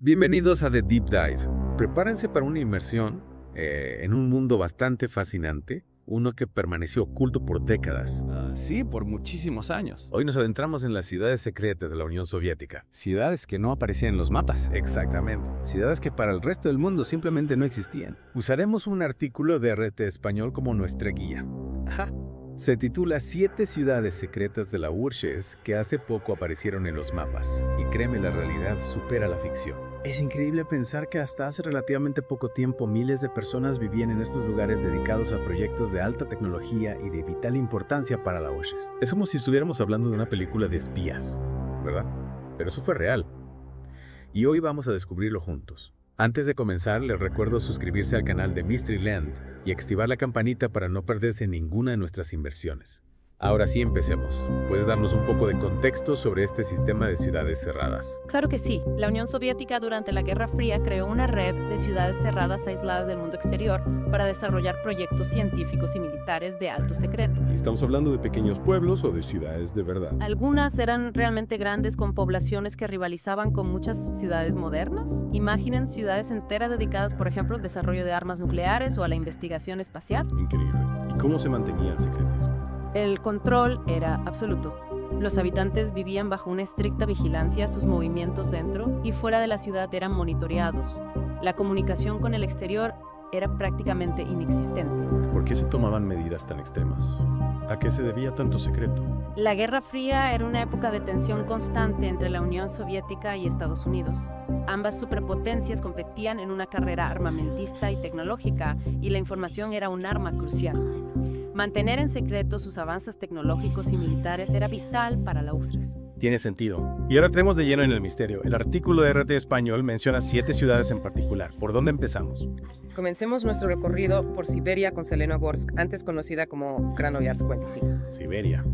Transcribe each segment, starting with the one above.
Bienvenidos a The Deep Dive. Prepárense para una inmersión en un mundo bastante fascinante, uno que permaneció oculto por décadas. Sí, por muchísimos años. Hoy nos adentramos en las ciudades secretas de la Unión Soviética. Ciudades que no aparecían en los mapas. Exactamente. Ciudades que para el resto del mundo simplemente no existían. Usaremos un artículo de RT Español como nuestra guía. Ajá. Se titula 7 ciudades secretas de la URSS que hace poco aparecieron en los mapas. Y créeme, la realidad supera la ficción. Es increíble pensar que hasta hace relativamente poco tiempo miles de personas vivían en estos lugares dedicados a proyectos de alta tecnología y de vital importancia para la URSS. Es como si estuviéramos hablando de una película de espías, ¿verdad? Pero eso fue real. Y hoy vamos a descubrirlo juntos. Antes de comenzar, les recuerdo suscribirse al canal de Mysteryland y activar la campanita para no perderse ninguna de nuestras inversiones. Ahora sí, empecemos. ¿Puedes darnos un poco de contexto sobre este sistema de ciudades cerradas? Claro que sí. La Unión Soviética durante la Guerra Fría creó una red de ciudades cerradas aisladas del mundo exterior para desarrollar proyectos científicos y militares de alto secreto. ¿Estamos hablando de pequeños pueblos o de ciudades de verdad? Algunas eran realmente grandes con poblaciones que rivalizaban con muchas ciudades modernas. Imaginen ciudades enteras dedicadas, por ejemplo, al desarrollo de armas nucleares o a la investigación espacial. Increíble. ¿Y cómo se mantenía el secretismo? El control era absoluto. Los habitantes vivían bajo una estricta vigilancia, sus movimientos dentro y fuera de la ciudad eran monitoreados. La comunicación con el exterior era prácticamente inexistente. ¿Por qué se tomaban medidas tan extremas? ¿A qué se debía tanto secreto? La Guerra Fría era una época de tensión constante entre la Unión Soviética y Estados Unidos. Ambas superpotencias competían en una carrera armamentista y tecnológica, y la información era un arma crucial. Mantener en secreto sus avances tecnológicos y militares era vital para la URSS. Tiene sentido. Y ahora entremos de lleno en el misterio. El artículo de RT Español menciona 7 ciudades en particular. ¿Por dónde empezamos? Comencemos nuestro recorrido por Siberia con Zelenogorsk, antes conocida como Krasnoyarsk 25. Siberia.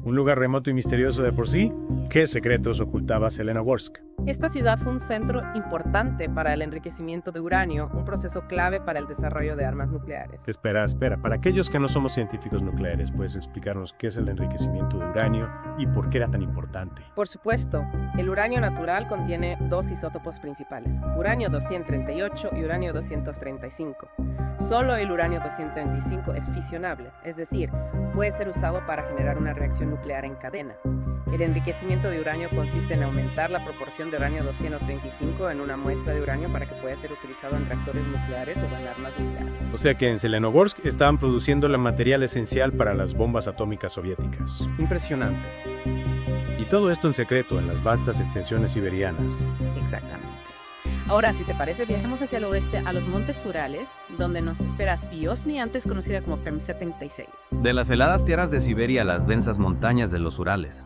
¿Un lugar remoto y misterioso de por sí? ¿Qué secretos ocultaba Zelenogorsk? Esta ciudad fue un centro importante para el enriquecimiento de uranio, un proceso clave para el desarrollo de armas nucleares. Espera. Para aquellos que no somos científicos nucleares, ¿puedes explicarnos qué es el enriquecimiento de uranio y por qué era tan importante? Por supuesto, el uranio natural contiene 2 isótopos principales, uranio 238 y uranio 235. Solo el uranio 235 es fisionable, es decir, puede ser usado para generar una reacción nuclear en cadena. El enriquecimiento de uranio consiste en aumentar la proporción de uranio 235 en una muestra de uranio para que pueda ser utilizado en reactores nucleares o en armas nucleares. O sea que en Zelenogorsk estaban produciendo el material esencial para las bombas atómicas soviéticas. Impresionante. Y todo esto en secreto en las vastas extensiones siberianas. Exactamente. Ahora, si te parece, viajemos hacia el oeste a los Montes Urales, donde nos espera Sviozhny, antes conocida como Perm-76. De las heladas tierras de Siberia a las densas montañas de los Urales.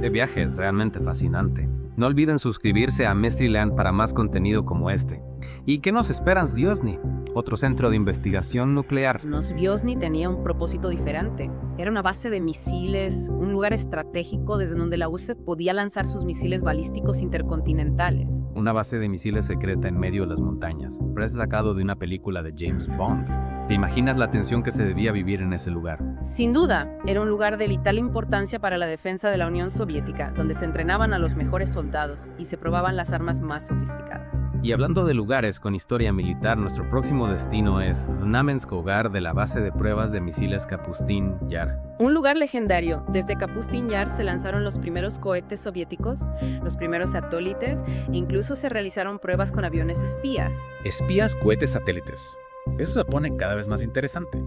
El viaje es realmente fascinante. No olviden suscribirse a Mysteryland para más contenido como este. ¿Y qué nos esperan Sviozhny? Otro centro de investigación nuclear. Sviozhny tenía un propósito diferente. Era una base de misiles, un lugar estratégico desde donde la URSS podía lanzar sus misiles balísticos intercontinentales. Una base de misiles secreta en medio de las montañas. Parece sacado de una película de James Bond. ¿Te imaginas la tensión que se debía vivir en ese lugar? Sin duda, era un lugar de vital importancia para la defensa de la Unión Soviética, donde se entrenaban a los mejores soldados y se probaban las armas más sofisticadas. Y hablando de lugares con historia militar, nuestro próximo destino es Znamensk, hogar de la base de pruebas de misiles Kapustin Yar. Un lugar legendario. Desde Kapustin Yar se lanzaron los primeros cohetes soviéticos, los primeros satélites, e incluso se realizaron pruebas con aviones espías. Espías, cohetes, satélites. Eso se pone cada vez más interesante.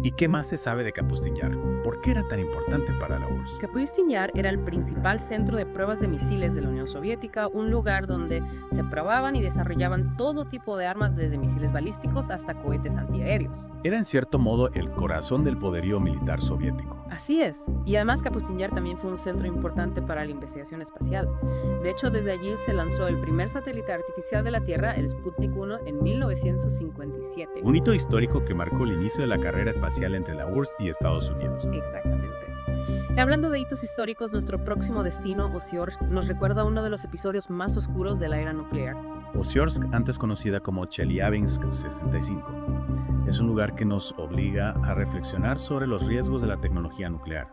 ¿Y qué más se sabe de Kapustin Yar? ¿Por qué era tan importante para la URSS? Kapustin Yar era el principal centro de pruebas de misiles de la Unión Soviética, un lugar donde se probaban y desarrollaban todo tipo de armas, desde misiles balísticos hasta cohetes antiaéreos. Era en cierto modo el corazón del poderío militar soviético. Así es. Y además Kapustin Yar también fue un centro importante para la investigación espacial. De hecho, desde allí se lanzó el primer satélite artificial de la Tierra, el Sputnik 1, en 1957. Un hito histórico que marcó el inicio de la carrera espacial entre la URSS y Estados Unidos. Exactamente. Y hablando de hitos históricos, nuestro próximo destino, Osiorsk, nos recuerda uno de los episodios más oscuros de la era nuclear. Osiorsk, antes conocida como Chelyabinsk 65, es un lugar que nos obliga a reflexionar sobre los riesgos de la tecnología nuclear.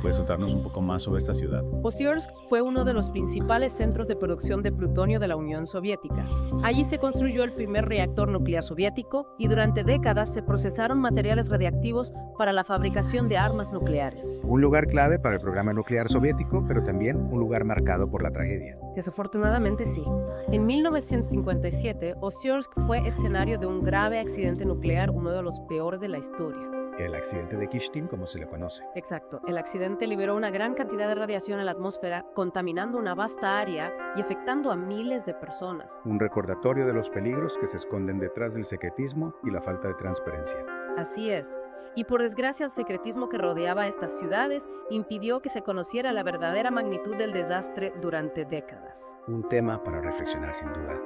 ¿Puedes contarnos un poco más sobre esta ciudad? Osiorsk fue uno de los principales centros de producción de plutonio de la Unión Soviética. Allí se construyó el primer reactor nuclear soviético y durante décadas se procesaron materiales radiactivos para la fabricación de armas nucleares. Un lugar clave para el programa nuclear soviético, pero también un lugar marcado por la tragedia. Desafortunadamente sí. En 1957, Osiorsk fue escenario de un grave accidente nuclear, uno de los peores de la historia. El accidente de Kishtin, como se le conoce. Exacto. El accidente liberó una gran cantidad de radiación a la atmósfera, contaminando una vasta área y afectando a miles de personas. Un recordatorio de los peligros que se esconden detrás del secretismo y la falta de transparencia. Así es. Y por desgracia, el secretismo que rodeaba a estas ciudades impidió que se conociera la verdadera magnitud del desastre durante décadas. Un tema para reflexionar sin duda.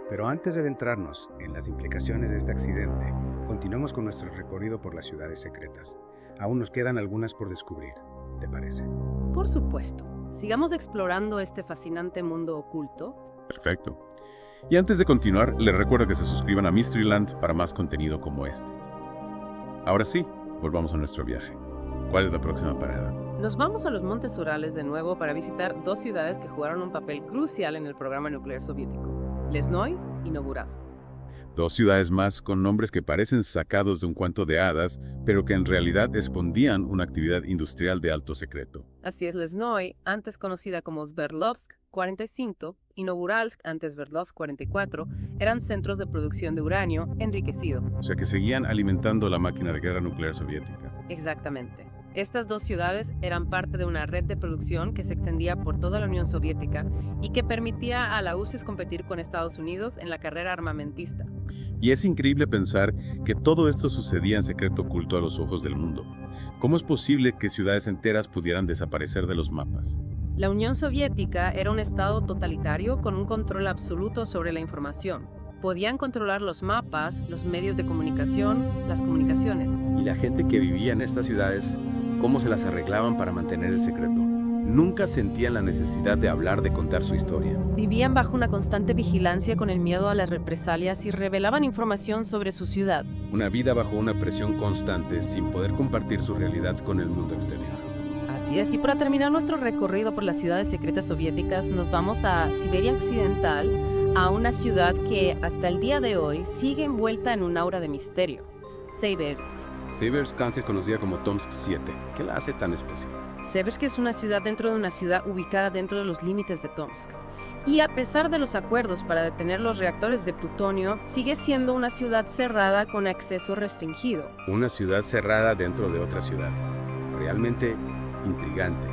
Pero antes de adentrarnos en las implicaciones de este accidente, continuemos con nuestro recorrido por las ciudades secretas. Aún nos quedan algunas por descubrir, ¿te parece? Por supuesto. Sigamos explorando este fascinante mundo oculto. Perfecto. Y antes de continuar, les recuerdo que se suscriban a Mysteryland para más contenido como este. Ahora sí, volvamos a nuestro viaje. ¿Cuál es la próxima parada? Nos vamos a los Montes Urales de nuevo para visitar dos ciudades que jugaron un papel crucial en el programa nuclear soviético: Lesnoy y Novorazd. Dos ciudades más con nombres que parecen sacados de un cuento de hadas, pero que en realidad escondían una actividad industrial de alto secreto. Así es, Lesnoy, antes conocida como Sverdlovsk 45, y Novorazd, antes Sverdlovsk 44, eran centros de producción de uranio enriquecido. O sea que seguían alimentando la máquina de guerra nuclear soviética. Exactamente. Estas dos ciudades eran parte de una red de producción que se extendía por toda la Unión Soviética y que permitía a la URSS competir con Estados Unidos en la carrera armamentista. Y es increíble pensar que todo esto sucedía en secreto oculto a los ojos del mundo. ¿Cómo es posible que ciudades enteras pudieran desaparecer de los mapas? La Unión Soviética era un estado totalitario con un control absoluto sobre la información. Podían controlar los mapas, los medios de comunicación, las comunicaciones. Y la gente que vivía en estas ciudades, ¿cómo se las arreglaban para mantener el secreto? Nunca sentían la necesidad de hablar, de contar su historia. Vivían bajo una constante vigilancia con el miedo a las represalias y revelaban información sobre su ciudad. Una vida bajo una presión constante sin poder compartir su realidad con el mundo exterior. Así es, y para terminar nuestro recorrido por las ciudades secretas soviéticas, nos vamos a Siberia Occidental, a una ciudad que hasta el día de hoy sigue envuelta en un aura de misterio: Seversk. Seversk antes conocida como Tomsk 7. ¿Qué la hace tan especial? Seversk es una ciudad dentro de una ciudad ubicada dentro de los límites de Tomsk. Y a pesar de los acuerdos para detener los reactores de plutonio, sigue siendo una ciudad cerrada con acceso restringido. Una ciudad cerrada dentro de otra ciudad. Realmente intrigante.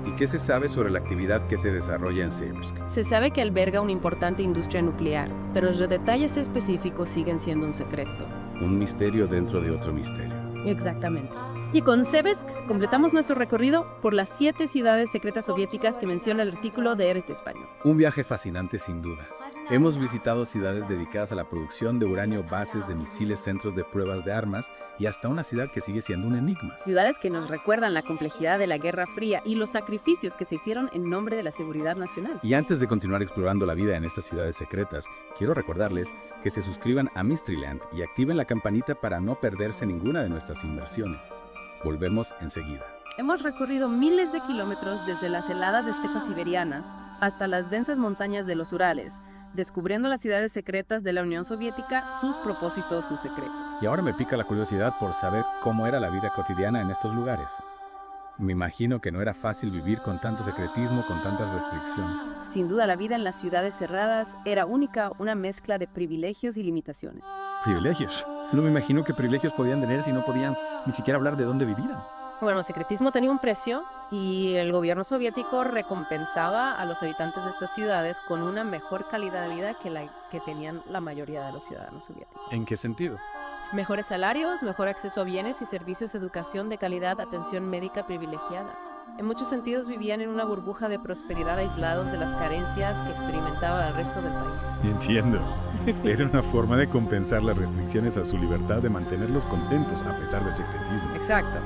¿Y qué se sabe sobre la actividad que se desarrolla en Seversk? Se sabe que alberga una importante industria nuclear, pero los detalles específicos siguen siendo un secreto. Un misterio dentro de otro misterio. Exactamente. Y con Seversk completamos nuestro recorrido por las 7 ciudades secretas soviéticas que menciona el artículo de Eres de España. Un viaje fascinante sin duda. Hemos visitado ciudades dedicadas a la producción de uranio, bases de misiles, centros de pruebas de armas y hasta una ciudad que sigue siendo un enigma. Ciudades que nos recuerdan la complejidad de la Guerra Fría y los sacrificios que se hicieron en nombre de la seguridad nacional. Y antes de continuar explorando la vida en estas ciudades secretas, quiero recordarles que se suscriban a Mysteryland y activen la campanita para no perderse ninguna de nuestras inversiones. Volvemos enseguida. Hemos recorrido miles de kilómetros desde las heladas estepas siberianas hasta las densas montañas de los Urales, descubriendo las ciudades secretas de la Unión Soviética, sus propósitos, sus secretos. Y ahora me pica la curiosidad por saber cómo era la vida cotidiana en estos lugares. Me imagino que no era fácil vivir con tanto secretismo, con tantas restricciones. Sin duda, la vida en las ciudades cerradas era única, una mezcla de privilegios y limitaciones. ¿Privilegios? No me imagino qué privilegios podían tener si no podían ni siquiera hablar de dónde vivían. Bueno, el secretismo tenía un precio y el gobierno soviético recompensaba a los habitantes de estas ciudades con una mejor calidad de vida que la que tenían la mayoría de los ciudadanos soviéticos. ¿En qué sentido? Mejores salarios, mejor acceso a bienes y servicios de educación de calidad, atención médica privilegiada. En muchos sentidos vivían en una burbuja de prosperidad aislados de las carencias que experimentaba el resto del país. Entiendo. Era una forma de compensar las restricciones a su libertad de mantenerlos contentos a pesar del secretismo. Exacto.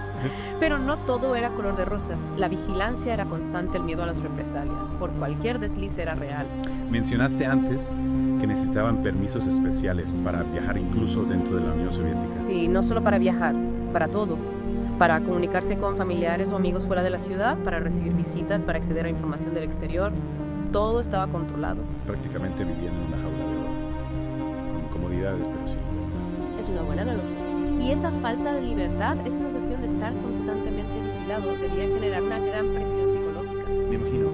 Pero no todo era color de rosa. La vigilancia era constante, el miedo a las represalias. Por cualquier desliz era real. Mencionaste antes que necesitaban permisos especiales para viajar incluso dentro de la Unión Soviética. Sí, no solo para viajar, para todo. Para comunicarse con familiares o amigos fuera de la ciudad, para recibir visitas, para acceder a información del exterior. Todo estaba controlado. Prácticamente vivían en una jaula de oro. Con comodidades, pero sí. Es una buena analogía. Y esa falta de libertad, esa sensación de estar constantemente vigilado, debía generar una gran presión psicológica. Me imagino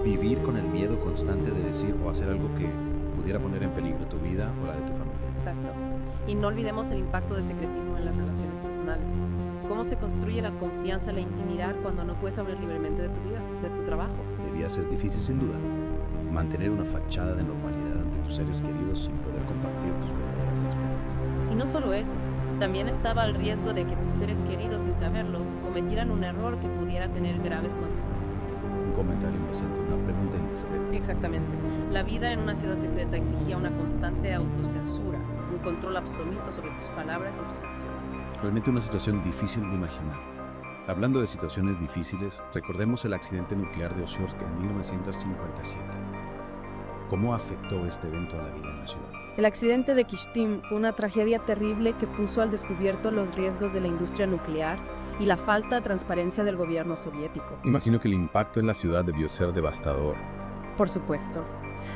vivir con el miedo constante de decir o hacer algo que pudiera poner en peligro tu vida o la de tu familia. Exacto. Y no olvidemos el impacto del secretismo en las relaciones personales. ¿Cómo se construye la confianza, la intimidad cuando no puedes hablar libremente de tu vida, de tu trabajo? Debía ser difícil sin duda. Mantener una fachada de normalidad ante tus seres queridos sin poder compartir tus verdaderas experiencias. Y no solo eso, también estaba el riesgo de que tus seres queridos, sin saberlo, cometieran un error que pudiera tener graves consecuencias. Un comentario inocente, una pregunta indiscreta. Exactamente. La vida en una ciudad secreta exigía una constante autocensura, un control absoluto sobre tus palabras y tus acciones. Realmente una situación difícil de imaginar. Hablando de situaciones difíciles, recordemos el accidente nuclear de Oziorsk en 1957. ¿Cómo afectó este evento a la vida en la ciudad? El accidente de Kishtim fue una tragedia terrible que puso al descubierto los riesgos de la industria nuclear y la falta de transparencia del gobierno soviético. Imagino que el impacto en la ciudad debió ser devastador. Por supuesto.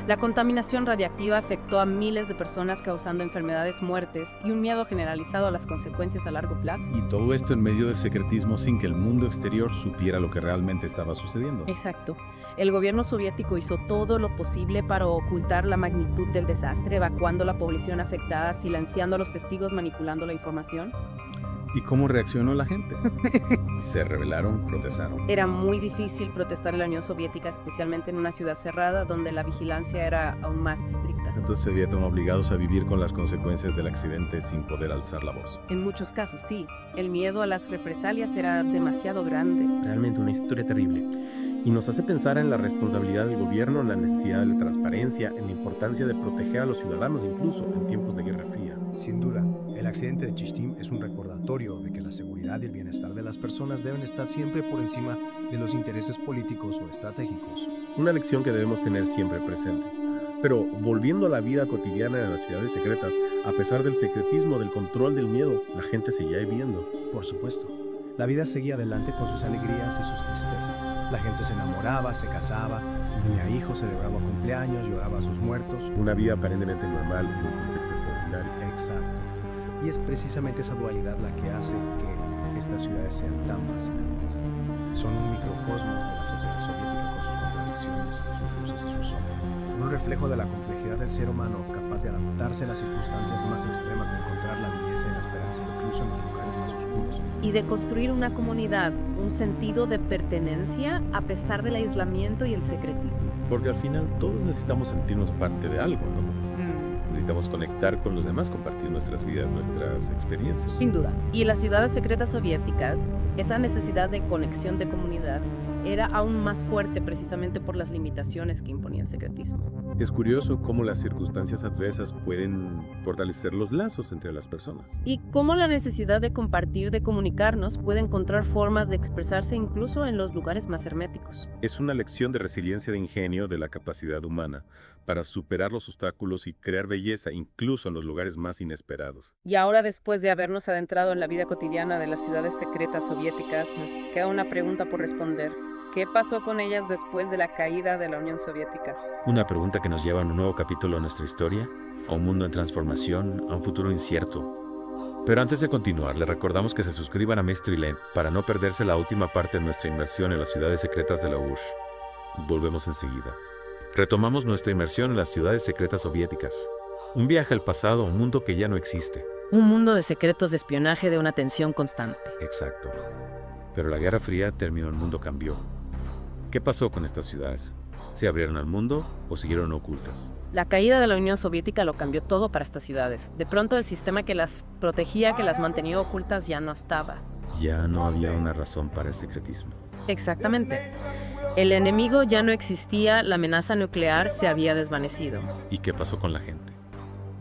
La contaminación radiactiva afectó a miles de personas causando enfermedades, muertes y un miedo generalizado a las consecuencias a largo plazo. Y todo esto en medio del secretismo sin que el mundo exterior supiera lo que realmente estaba sucediendo. Exacto. El gobierno soviético hizo todo lo posible para ocultar la magnitud del desastre, evacuando la población afectada, silenciando a los testigos, manipulando la información. ¿Y cómo reaccionó la gente? Se rebelaron, protestaron. Era muy difícil protestar en la Unión Soviética, especialmente en una ciudad cerrada donde la vigilancia era aún más estricta. Entonces se vieron obligados a vivir con las consecuencias del accidente sin poder alzar la voz. En muchos casos, sí. El miedo a las represalias era demasiado grande. Realmente una historia terrible. Y nos hace pensar en la responsabilidad del gobierno, en la necesidad de transparencia, en la importancia de proteger a los ciudadanos, incluso en tiempos de Guerra Fría. Sin duda, el accidente de Kishtim es un recordatorio de que la seguridad y el bienestar de las personas deben estar siempre por encima de los intereses políticos o estratégicos. Una lección que debemos tener siempre presente. Pero volviendo a la vida cotidiana de las ciudades secretas, a pesar del secretismo, del control del miedo, la gente seguía viviendo. Por supuesto. La vida seguía adelante con sus alegrías y sus tristezas. La gente se enamoraba, se casaba, tenía hijos, celebraba cumpleaños, lloraba a sus muertos. Una vida aparentemente normal en un contexto extraordinario. Exacto. Y es precisamente esa dualidad la que hace que estas ciudades sean tan fascinantes. Son un microcosmos de la sociedad soviética con sus contradicciones, sus luces y sus sombras. Un reflejo de la complejidad del ser humano capaz de adaptarse a las circunstancias más extremas, de encontrar la belleza y la esperanza incluso en los lugares más oscuros. Y de construir una comunidad, un sentido de pertenencia a pesar del aislamiento y el secretismo. Porque al final todos necesitamos sentirnos parte de algo, ¿no? Necesitamos conectar con los demás, compartir nuestras vidas, nuestras experiencias. Sin duda. Y en las ciudades secretas soviéticas, esa necesidad de conexión de comunidad era aún más fuerte precisamente por las limitaciones que imponía el secretismo. Es curioso cómo las circunstancias adversas pueden fortalecer los lazos entre las personas. Y cómo la necesidad de compartir, de comunicarnos, puede encontrar formas de expresarse incluso en los lugares más herméticos. Es una lección de resiliencia, de ingenio, de la capacidad humana para superar los obstáculos y crear belleza incluso en los lugares más inesperados. Y ahora, después de habernos adentrado en la vida cotidiana de las ciudades secretas soviéticas, nos queda una pregunta por responder. ¿Qué pasó con ellas después de la caída de la Unión Soviética? Una pregunta que nos lleva a un nuevo capítulo de nuestra historia, a un mundo en transformación, a un futuro incierto. Pero antes de continuar, les recordamos que se suscriban a Mystery Land para no perderse la última parte de nuestra inmersión en las ciudades secretas de la URSS. Volvemos enseguida. Retomamos nuestra inmersión en las ciudades secretas soviéticas. Un viaje al pasado, a un mundo que ya no existe. Un mundo de secretos, de espionaje, de una tensión constante. Exacto. Pero la Guerra Fría terminó, el mundo cambió. ¿Qué pasó con estas ciudades? ¿Se abrieron al mundo o siguieron ocultas? La caída de la Unión Soviética lo cambió todo para estas ciudades. De pronto el sistema que las protegía, que las mantenía ocultas, ya no estaba. Ya no había una razón para el secretismo. Exactamente. El enemigo ya no existía, la amenaza nuclear se había desvanecido. ¿Y qué pasó con la gente?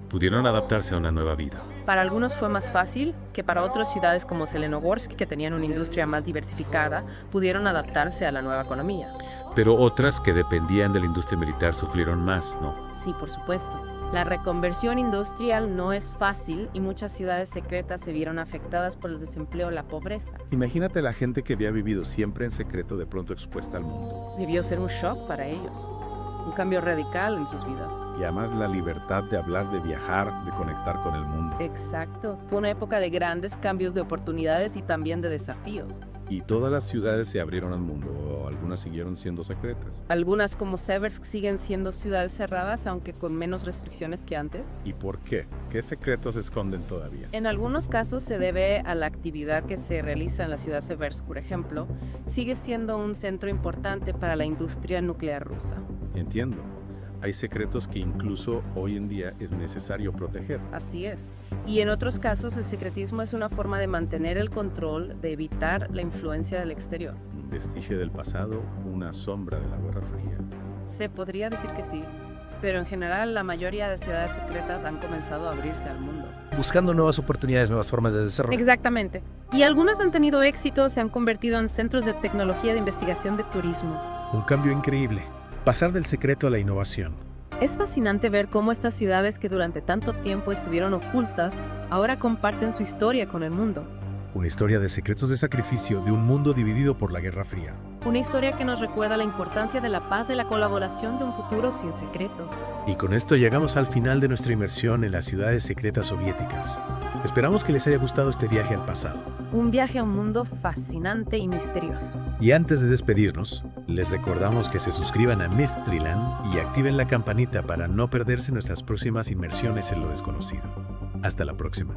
Pudieron adaptarse a una nueva vida. Para algunos fue más fácil que para otras ciudades como Zelenogorsk, que tenían una industria más diversificada, pudieron adaptarse a la nueva economía. Pero otras que dependían de la industria militar sufrieron más, ¿no? Sí, por supuesto. La reconversión industrial no es fácil y muchas ciudades secretas se vieron afectadas por el desempleo o la pobreza. Imagínate la gente que había vivido siempre en secreto de pronto expuesta al mundo. Debió ser un shock para ellos, un cambio radical en sus vidas. Y además la libertad de hablar, de viajar, de conectar con el mundo. Exacto. Fue una época de grandes cambios de oportunidades y también de desafíos. Y todas las ciudades se abrieron al mundo, o algunas siguieron siendo secretas. Algunas como Seversk siguen siendo ciudades cerradas, aunque con menos restricciones que antes. ¿Y por qué? ¿Qué secretos se esconden todavía? En algunos casos se debe a la actividad que se realiza en la ciudad de Seversk, por ejemplo. Sigue siendo un centro importante para la industria nuclear rusa. Entiendo. Hay secretos que incluso hoy en día es necesario proteger. Así es. Y en otros casos el secretismo es una forma de mantener el control, de evitar la influencia del exterior. Un vestigio del pasado, una sombra de la Guerra Fría. Se podría decir que sí, pero en general la mayoría de ciudades secretas han comenzado a abrirse al mundo. Buscando nuevas oportunidades, nuevas formas de desarrollo. Exactamente. Y algunas han tenido éxito, se han convertido en centros de tecnología de investigación de turismo. Un cambio increíble. Pasar del secreto a la innovación. Es fascinante ver cómo estas ciudades que durante tanto tiempo estuvieron ocultas, ahora comparten su historia con el mundo. Una historia de secretos de sacrificio de un mundo dividido por la Guerra Fría. Una historia que nos recuerda la importancia de la paz y la colaboración de un futuro sin secretos. Y con esto llegamos al final de nuestra inmersión en las ciudades secretas soviéticas. Esperamos que les haya gustado este viaje al pasado. Un viaje a un mundo fascinante y misterioso. Y antes de despedirnos, les recordamos que se suscriban a Mysteryland y activen la campanita para no perderse nuestras próximas inmersiones en lo desconocido. Hasta la próxima.